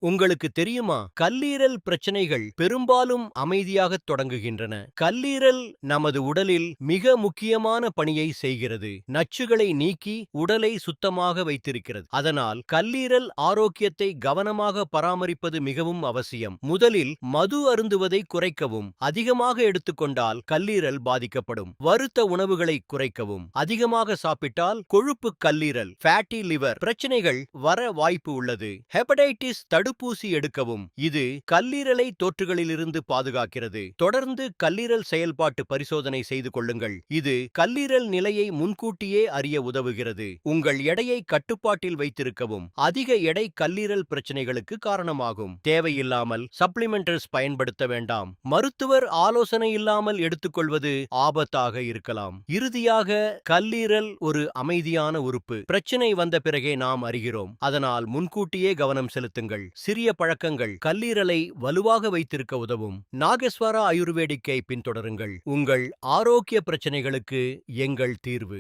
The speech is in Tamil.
உங்களுக்கு தெரியுமா, கல்லீரல் பிரச்சனைகள் பெரும்பாலும் அமைதியாகத் தொடங்குகின்றன. கல்லீரல் நமது உடலில் மிக முக்கியமான பணியை செய்கிறது. நச்சுகளை நீக்கி உடலை சுத்தமாக வைத்திருக்கிறது. அதனால் கல்லீரல் ஆரோக்கியத்தை கவனமாக பராமரிப்பது மிகவும் அவசியம். முதலில் மது அருந்துவதை குறைக்கவும். அதிகமாக எடுத்துக்கொண்டால் கல்லீரல் பாதிக்கப்படும். வறுத்த உணவுகளை குறைக்கவும். அதிகமாக சாப்பிட்டால் கொழுப்பு கல்லீரல் ஃபேட்டி லிவர் பிரச்சனைகள் வர வாய்ப்பு உள்ளது. ஹெப்படைட்டிஸ் தடுப்பூசி எடுக்கவும். இது கல்லீரலை தொற்றுகளிலிருந்து பாதுகாக்கிறது. தொடர்ந்து கல்லீரல் செயல்பாட்டு பரிசோதனை செய்து கொள்ளுங்கள். இது கல்லீரல் நிலையை முன்கூட்டியே அறிய உதவுகிறது. உங்கள் எடையை கட்டுப்பாட்டில் வைத்திருக்கவும். அதிக எடை கல்லீரல் பிரச்சனைகளுக்கு காரணமாகும். தேவையில்லாமல் சப்ளிமெண்டர்ஸ் பயன்படுத்த வேண்டாம். மருத்துவர் ஆலோசனை இல்லாமல் எடுத்துக்கொள்வது ஆபத்தாக இருக்கலாம். இறுதியாக, கல்லீரல் ஒரு அமைதியான உறுப்பு. பிரச்சனை வந்த பிறகே நாம் அறிகிறோம். அதனால் முன்கூட்டியே கவனம் செலுத்துங்கள். சிறிய பழக்கங்கள் கல்லீரலை வலுவாக வைத்திருக்க உதவும். நாகேஸ்வரா ஆயுர்வேதிக்கை பின்தொடருங்கள். உங்கள் ஆரோக்கிய பிரச்சனைகளுக்கு எங்கள் தீர்வு.